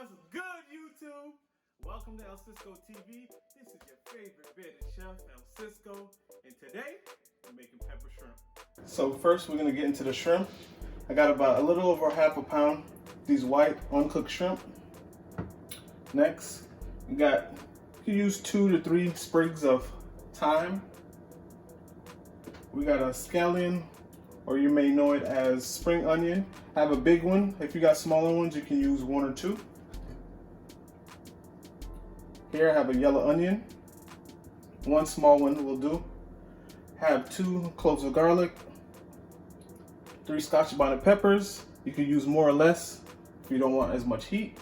What's good, YouTube? Welcome to Elsisco TV. This is your favorite bearded chef, Elsisco, and today we're making pepper shrimp. So first we're gonna get into the shrimp. I got about a little over half a pound these white uncooked shrimp. Next, you can use 2 to 3 sprigs of thyme. We got a scallion, or you may know it as spring onion. I have a big one. If you got smaller ones, you can use 1 or 2. Here I have a yellow onion. 1 small one will do. Have 2 cloves of garlic. 3 Scotch bonnet peppers. You can use more or less if you don't want as much heat.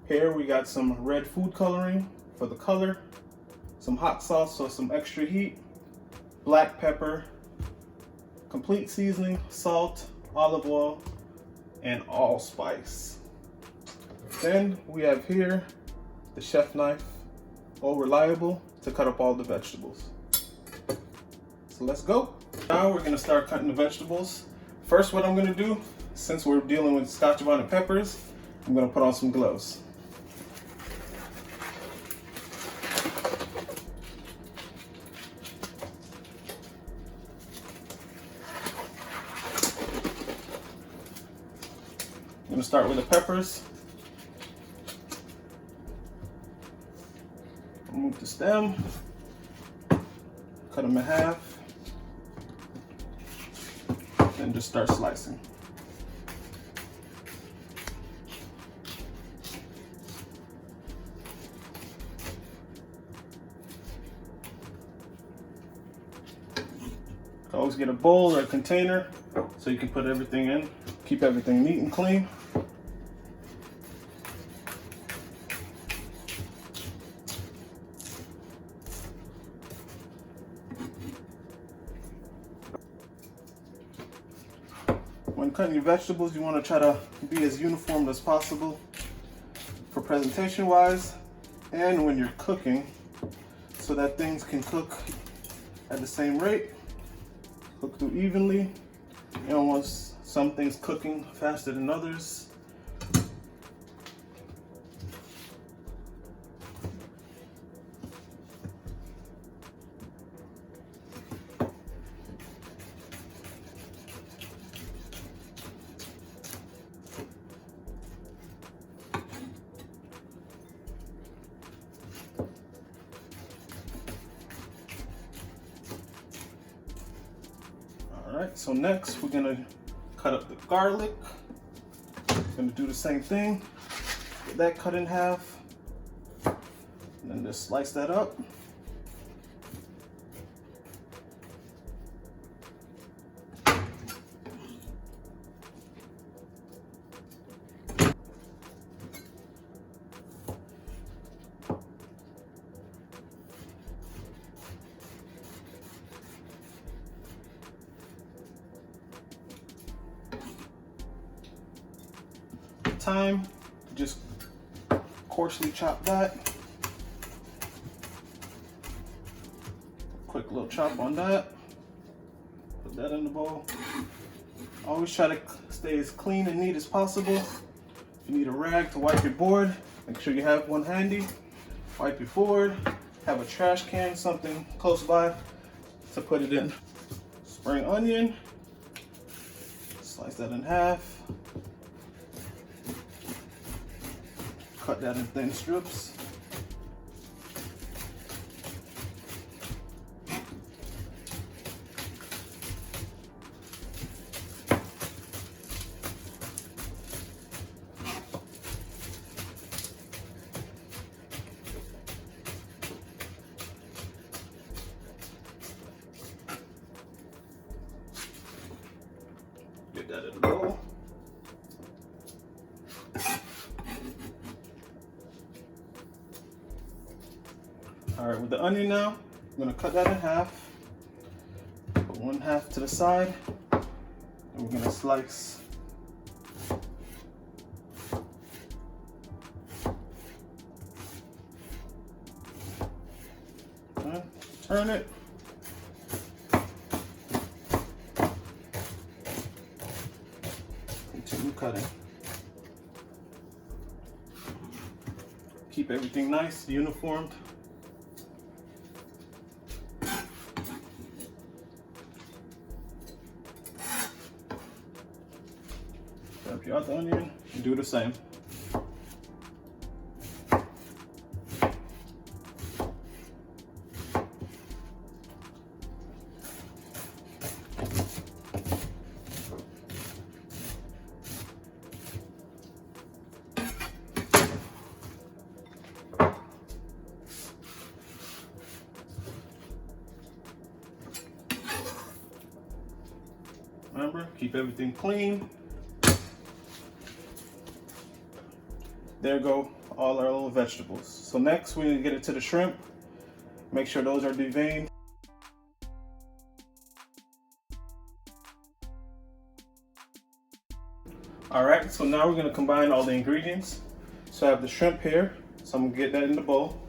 Here we got some red food coloring for the color. Some hot sauce, so some extra heat. Black pepper. Complete seasoning, salt, olive oil, and allspice. Then we have here the chef knife, all reliable to cut up all the vegetables. So let's go. Now we're gonna start cutting the vegetables. First, what I'm gonna do, since we're dealing with Scotch bonnet peppers, I'm gonna put on some gloves. I'm gonna start with the peppers. Remove the stem, cut them in half, then just start slicing. Always get a bowl or a container so you can put everything in. Keep everything neat and clean. When cutting your vegetables, you want to try to be as uniform as possible for presentation wise, and when you're cooking, so that things can cook at the same rate, cook through evenly. You don't want some things cooking faster than others. Alright, so next we're gonna cut up the garlic. Gonna do the same thing. Get that cut in half. And then just slice that up. Thyme, just coarsely chop that. Quick little chop on that. Put that in the bowl. Always try to stay as clean and neat as possible. If you need a rag to wipe your board, make sure you have one handy. Wipe your board. Have a trash can, something close by to put it in. Spring onion. Slice that in half. Cut that in thin strips. Get that in the bowl. All right, with the onion now, I'm gonna cut that in half. Put 1 half to the side, and we're gonna slice. Okay. Turn it. Continue cutting. Keep everything nice, uniformed. Grab your other onion and do the same. Remember, keep everything clean. There go all our little vegetables. So next we're gonna get into the shrimp. Make sure those are deveined. All right, so now we're gonna combine all the ingredients. So I have the shrimp here, so I'm gonna get that in the bowl.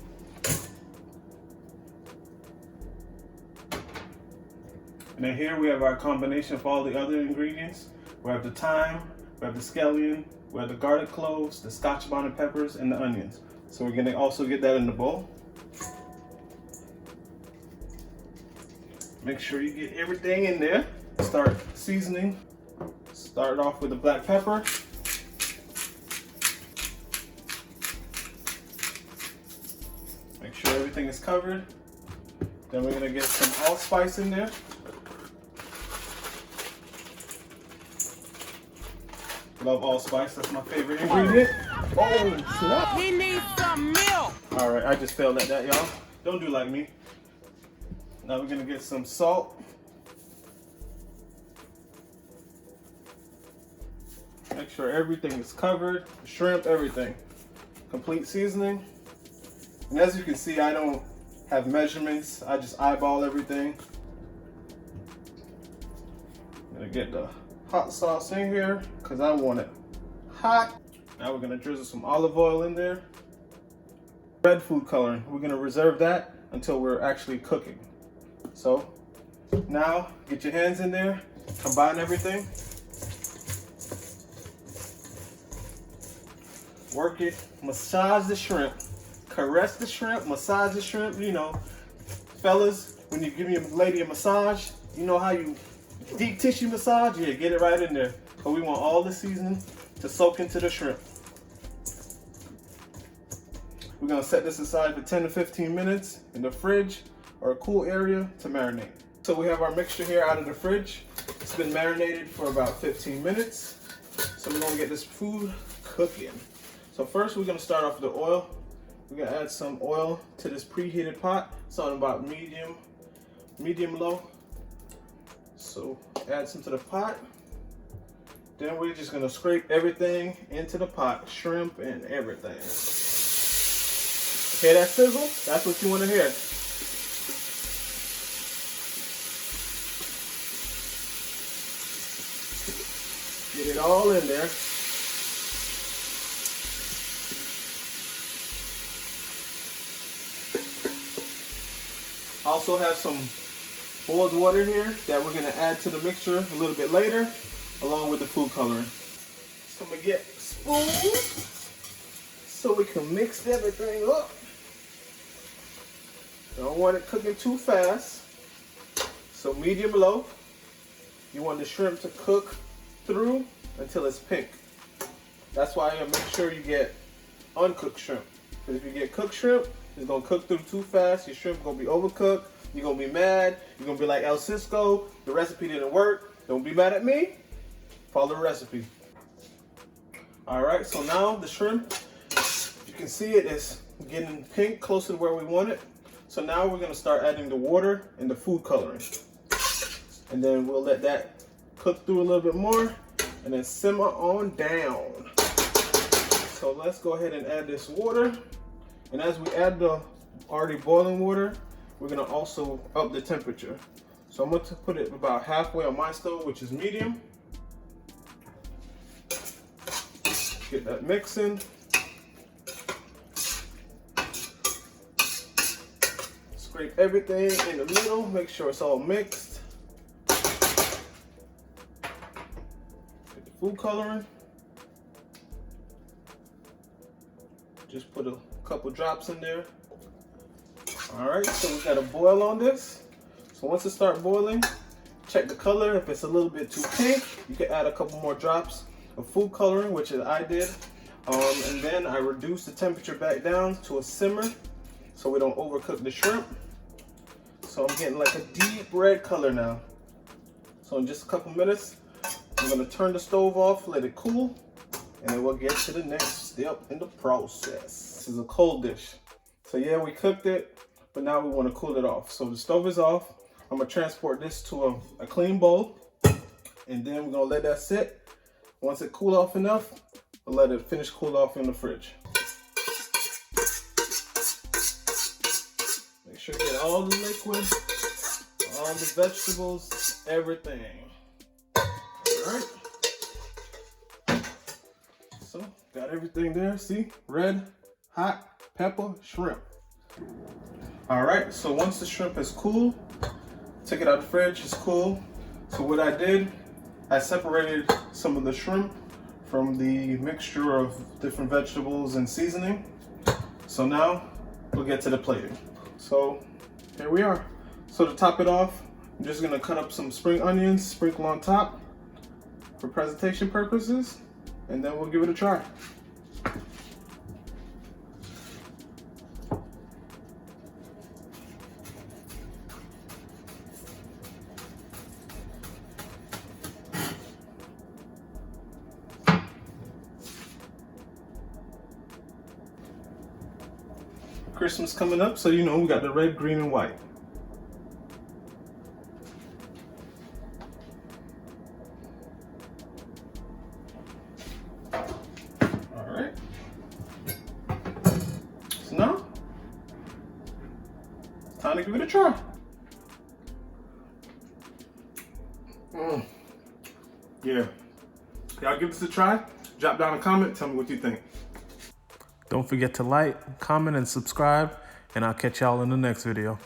And then here we have our combination of all the other ingredients. We have the thyme, we have the scallion, we have the garlic cloves, the scotch bonnet peppers, and the onions. So we're gonna also get that in the bowl. Make sure you get everything in there. Start seasoning. Start off with the black pepper. Make sure everything is covered. Then we're gonna get some allspice in there. Love allspice, that's my favorite ingredient. Oh, snap. He needs some milk. All right, I just failed at that, y'all. Don't do like me. Now we're gonna get some salt. Make sure everything is covered, shrimp, everything. Complete seasoning. And as you can see, I don't have measurements. I just eyeball everything. I'm gonna get the hot sauce in here because I want it hot. Now we're gonna drizzle some olive oil in there. Red food coloring, we're gonna reserve that until we're actually cooking. So now get your hands in there, combine everything. Work it, massage the shrimp, caress the shrimp, massage the shrimp. You know, fellas, when you give your lady a massage, you know how you deep tissue massage? Yeah, get it right in there. But we want all the seasoning to soak into the shrimp. We're gonna set this aside for 10 to 15 minutes in the fridge or a cool area to marinate. So we have our mixture here out of the fridge. It's been marinated for about 15 minutes. So we're gonna get this food cooking. So first we're gonna start off with the oil. We're gonna add some oil to this preheated pot. It's on about medium low. So add some to the pot. Then we're just gonna scrape everything into the pot, shrimp and everything. Hear that sizzle? That's what you wanna hear. Get it all in there. Also have some boiled water here that we're gonna add to the mixture a little bit later, along with the food coloring. So I'm gonna get a spoon so we can mix everything up. Don't want it cooking too fast. So medium low. You want the shrimp to cook through until it's pink. That's why you make sure you get uncooked shrimp. Because if you get cooked shrimp, it's gonna cook through too fast. Your shrimp gonna be overcooked. You're gonna be mad. You're gonna be like Elsisco. The recipe didn't work. Don't be mad at me. Follow the recipe. All right, so now the shrimp, you can see it is getting pink, closer to where we want it. So now we're gonna start adding the water and the food coloring. And then we'll let that cook through a little bit more and then simmer on down. So let's go ahead and add this water. And as we add the already boiling water, we're gonna also up the temperature. So I'm gonna put it about halfway on my stove, which is medium. Get that mixing. Scrape everything in the middle, make sure it's all mixed. Get the food coloring. Just put a couple drops in there. All right, so we got a boil on this. So once it starts boiling, check the color. If it's a little bit too pink, you can add a couple more drops of food coloring, which I did. And then I reduce the temperature back down to a simmer so we don't overcook the shrimp. So I'm getting like a deep red color now. So in just a couple minutes, I'm gonna turn the stove off, let it cool, and then we'll get to the next step in the process. This is a cold dish. So yeah, we cooked it, but now we wanna cool it off. So the stove is off. I'm gonna transport this to a clean bowl, and then we're gonna let that sit. Once it cool off enough, we'll let it finish cool off in the fridge. Make sure you get all the liquid, all the vegetables, everything. All right. So, got everything there. See, red, hot, pepper, shrimp. All right, so once the shrimp is cool, take it out of the fridge, it's cool. So what I did, I separated some of the shrimp from the mixture of different vegetables and seasoning. So now we'll get to the plating. So here we are. So to top it off, I'm just gonna cut up some spring onions, sprinkle on top for presentation purposes, and then we'll give it a try. Christmas coming up, so you know we got the red, green, and white. All right. So now, it's time to give it a try. Yeah. Y'all give this a try. Drop down a comment. Tell me what you think. Don't forget to like, comment, and subscribe, and I'll catch y'all in the next video.